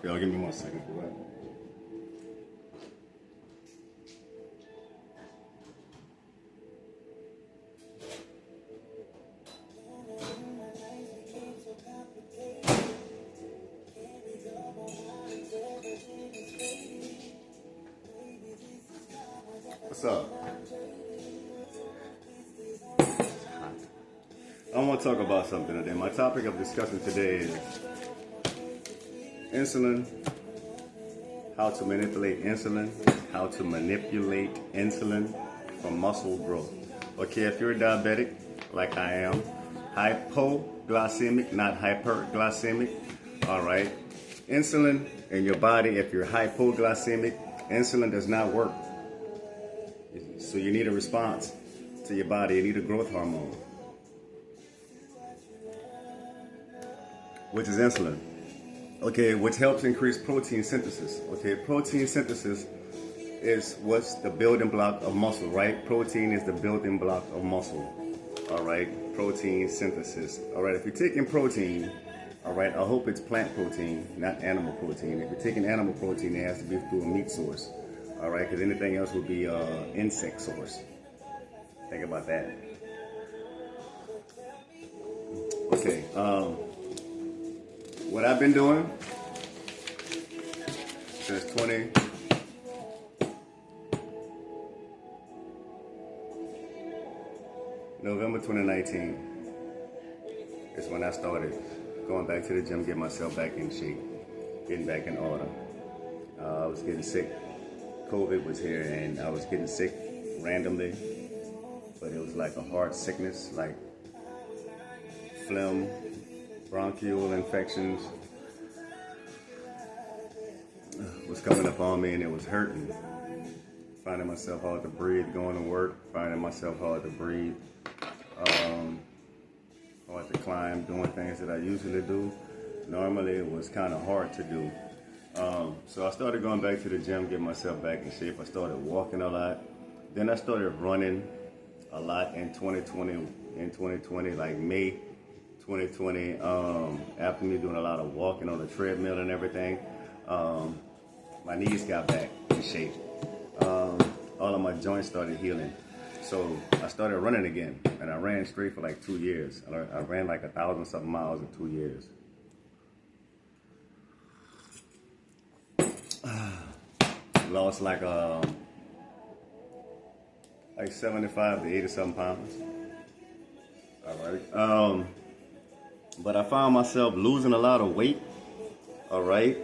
Y'all give me 1 second for that. What's up? I want to talk about something today. My topic of discussion today is insulin, how to manipulate insulin, for muscle growth. Okay, if you're diabetic, like I am, hypoglycemic, not hyperglycemic, all right? Insulin in your body, if you're hypoglycemic, insulin does not work. So you need a response to your body. You need a growth hormone, which is insulin. Okay, which helps increase protein synthesis. Okay, protein synthesis is what's the building block of muscle, right? Protein is the building block of muscle. All right, protein synthesis. All right, if you're taking protein, all right, I hope it's plant protein, not animal protein. If you're taking animal protein, it has to be through a meat source. All right, because anything else would be insect source. Think about that. Okay, what I've been doing since November 2019 is when I started going back to the gym, getting myself back in shape, getting back in order. I was getting sick. COVID was here and I was getting sick randomly, but it was like a hard sickness, like phlegm, bronchial infections was coming up on me and it was hurting. Finding myself hard to breathe, going to work, finding myself hard to breathe, hard to climb, doing things that I usually do. Normally it was kind of hard to do. So I started going back to the gym, getting myself back in shape. I started walking a lot. Then I started running a lot in 2020, like May 2020, after me doing a lot of walking on the treadmill and everything. My knees got back in shape. All of my joints started healing. So I started running again, and I ran straight for like 2 years. I ran like 1,000-something miles in 2 years. Lost like 75 to 80-something pounds. All right. But I found myself losing a lot of weight. All right.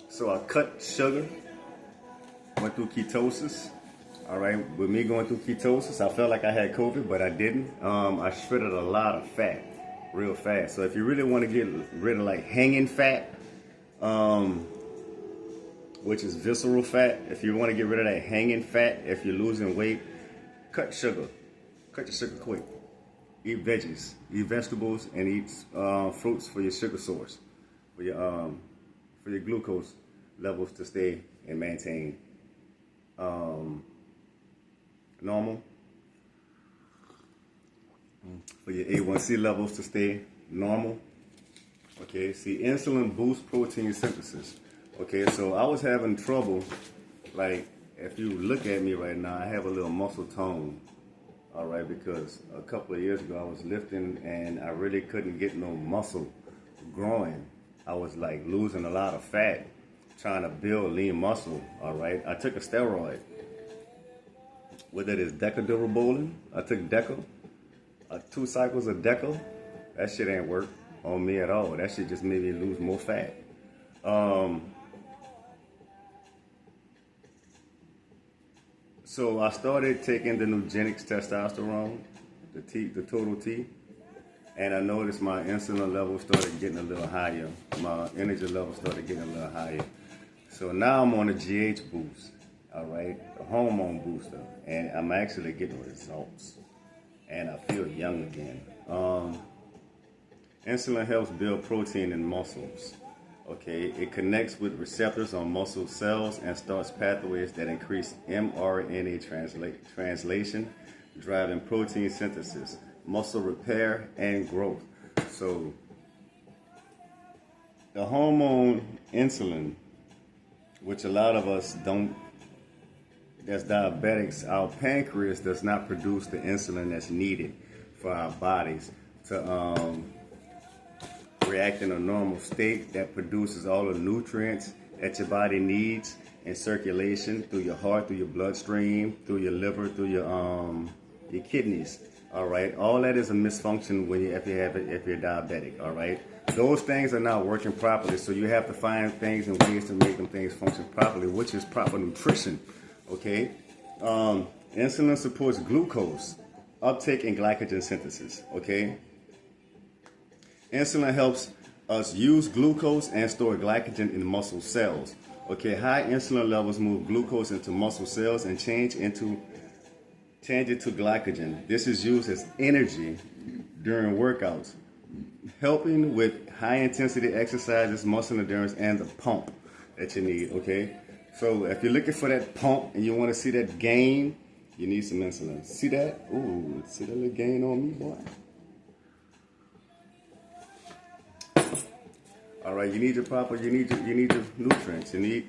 So I cut sugar, went through ketosis. All right. With me going through ketosis, I felt like I had COVID, but I didn't. I shredded a lot of fat real fast. So if you really want to get rid of like hanging fat, which is visceral fat, if you want to get rid of that hanging fat, if you're losing weight, cut sugar. Cut your sugar quick. Eat veggies, eat vegetables, and eat fruits for your sugar source, for your glucose levels to stay and maintain normal, for your A1C levels to stay normal. Okay, see, insulin boosts protein synthesis. Okay, so I was having trouble, like, if you look at me right now, I have a little muscle tone. All right, because a couple of years ago I was lifting and I really couldn't get no muscle growing. I was like losing a lot of fat, trying to build lean muscle. All right, I took a steroid. What that is, decadurabolin. I took Deca, 2 cycles of Deca. That shit ain't work on me at all. That shit just made me lose more fat. So I started taking the Nugenix testosterone, the Total T, and I noticed my insulin level started getting a little higher. My energy level started getting a little higher. So now I'm on a GH boost, all right, the hormone booster, and I'm actually getting results, and I feel young again. Insulin helps build protein in muscles. Okay, it connects with receptors on muscle cells and starts pathways that increase mRNA translation, driving protein synthesis, muscle repair, and growth. So the hormone insulin, which a lot of us don't, as diabetics, our pancreas does not produce the insulin that's needed for our bodies to react in a normal state that produces all the nutrients that your body needs in circulation through your heart, through your bloodstream, through your liver, through your kidneys. All right, all that is a misfunction when if you're diabetic. All right, those things are not working properly, so you have to find things and ways to make them things function properly, which is proper nutrition. Okay, insulin supports glucose uptake and glycogen synthesis. Okay, insulin helps us use glucose and store glycogen in muscle cells. Okay, high insulin levels move glucose into muscle cells and change it to glycogen. This is used as energy during workouts, helping with high intensity exercises, muscle endurance, and the pump that you need. Okay, so if you're looking for that pump and you want to see that gain, you need some insulin. See that? Ooh, see that little gain on me, boy? All right, you need your nutrients. You need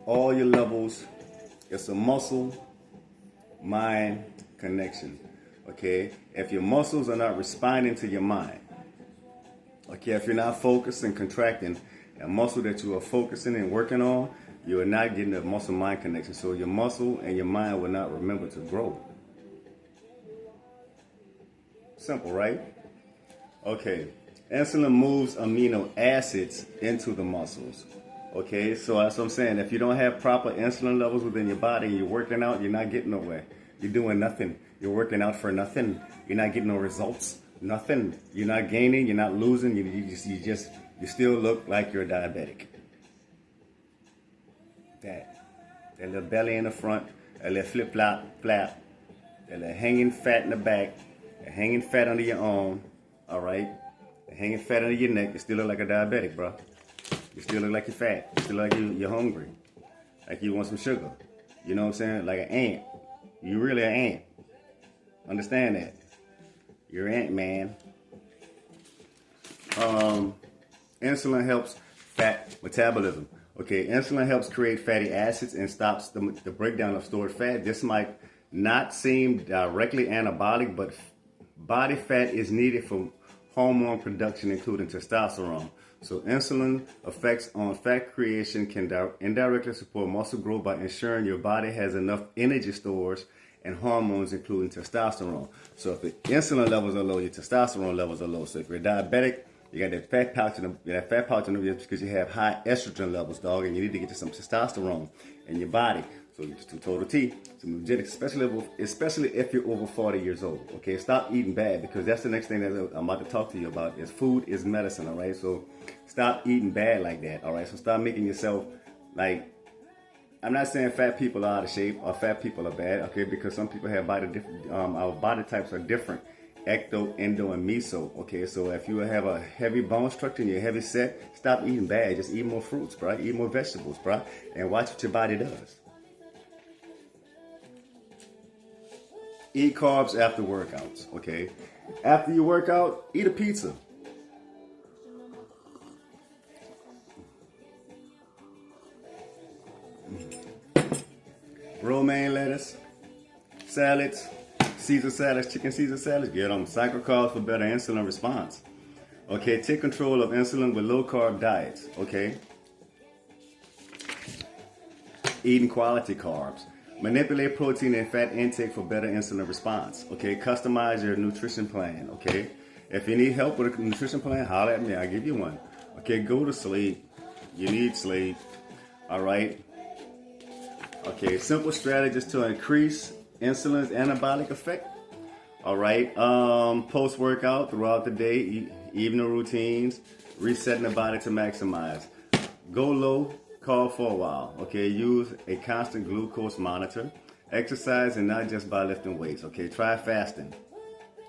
all your levels. It's a muscle-mind connection. Okay, if your muscles are not responding to your mind, okay, if you're not focused and contracting a muscle that you are focusing and working on, you are not getting a muscle-mind connection. So your muscle and your mind will not remember to grow. Simple, right? Okay. Insulin moves amino acids into the muscles. Okay, so that's what I'm saying. If you don't have proper insulin levels within your body and you're working out, you're not getting nowhere. You're doing nothing. You're working out for nothing. You're not getting no results. Nothing. You're not gaining. You're not losing. You still look like you're diabetic. That little belly in the front, that little flap, that little hanging fat in the back, that hanging fat under your arm. All right. Hanging fat under your neck, you still look like a diabetic, bro. You still look like you're fat. You still look like you're hungry. Like you want some sugar. You know what I'm saying? Like an ant. You really an ant. Understand that. You're an ant, man. Insulin helps fat metabolism. Okay, insulin helps create fatty acids and stops the breakdown of stored fat. This might not seem directly anabolic, but body fat is needed for hormone production, including testosterone. So insulin effects on fat creation can indirectly support muscle growth by ensuring your body has enough energy stores and hormones, including testosterone. So if the insulin levels are low, your testosterone levels are low. So if you're diabetic, you got that fat pouch in the because you have high estrogen levels, dog, and you need to get you some testosterone in your body. So just to total T, some energetic, especially if you're over 40 years old. Okay, stop eating bad, because that's the next thing that I'm about to talk to you about. Is food is medicine. All right, so stop eating bad like that. All right, so stop making yourself like. I'm not saying fat people are out of shape or fat people are bad. Okay, because some people have our body types are different. Ecto, endo, and meso. Okay, so if you have a heavy bone structure and you're heavy set, stop eating bad. Just eat more fruits, bro. Eat more vegetables, bro, and watch what your body does. Eat carbs after workouts, okay? After you work out, eat a pizza. Romaine lettuce, salads, Caesar salads, chicken Caesar salads, get them. Cycle carbs for better insulin response. Okay, take control of insulin with low carb diets, okay? Eating quality carbs. Manipulate protein and fat intake for better insulin response. Okay, customize your nutrition plan. Okay, if you need help with a nutrition plan, holler at me. I'll give you one. Okay, go to sleep. You need sleep. All right. Okay, simple strategies to increase insulin's anabolic effect. All right. Post workout throughout the day, evening routines, resetting the body to maximize. Go low. Call for a while. Okay, use a constant glucose monitor. Exercise, and not just by lifting weights. Okay, try fasting.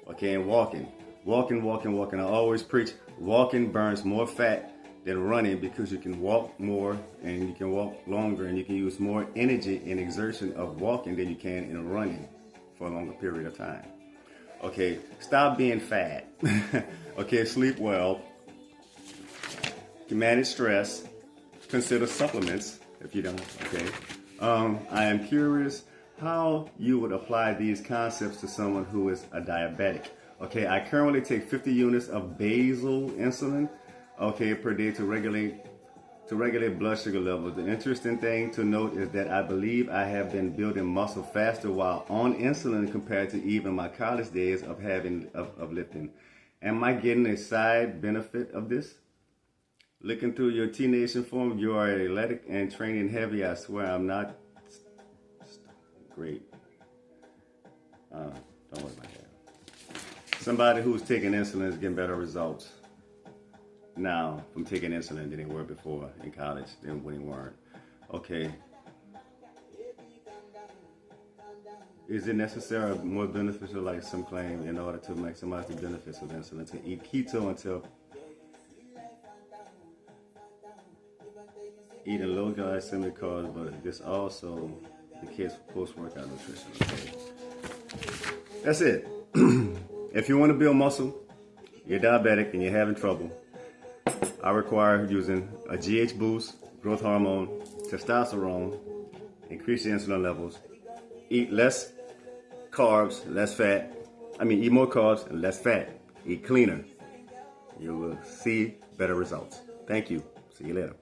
Okay, and walking. I always preach walking burns more fat than running, because you can walk more and you can walk longer and you can use more energy and exertion of walking than you can in running for a longer period of time. Okay, stop being fat. Okay, sleep well. can manage stress, consider supplements if you don't, okay? I am curious how you would apply these concepts to someone who is a diabetic. Okay, I currently take 50 units of basal insulin, okay, per day to regulate blood sugar levels. The interesting thing to note is that I believe I have been building muscle faster while on insulin compared to even my college days of lifting. Am I getting a side benefit of this? Looking through your T Nation form, you are athletic and training heavy. I swear I'm not. Great. Don't worry about that. Somebody who's taking insulin is getting better results now from taking insulin than they were before in college, than when they weren't. Okay. Is it necessary or more beneficial, like some claim, in order to maximize the benefits of insulin, to eat keto until eating low glycemic carbs, but this also the case for post-workout nutrition? Okay. That's it. If you want to build muscle, you're diabetic and you're having trouble, I require using a GH boost, growth hormone, testosterone, increase your insulin levels, eat less carbs, less fat. Eat more carbs and less fat. Eat cleaner. You will see better results. Thank you. See you later.